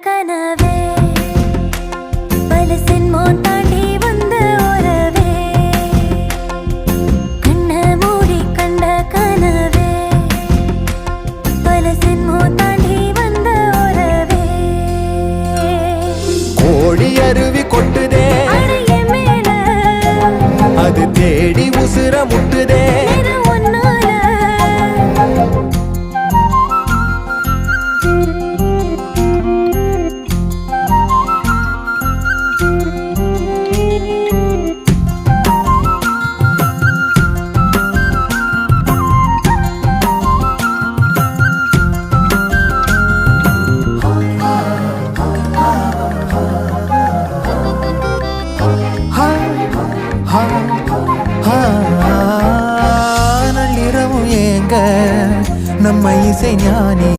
கனவே பல சென்மோ தாண்டி வந்த உறவே கண்ண மூடி கண்ட கனவே பல சென்மோ தாண்டி வந்த உறவே கோடி அருவி கொட்டுதே அடைய மேல அது தேடி உசுர முட்டுதே நள்ளிரவும் ஏங்க நம்ம இசை ஞானி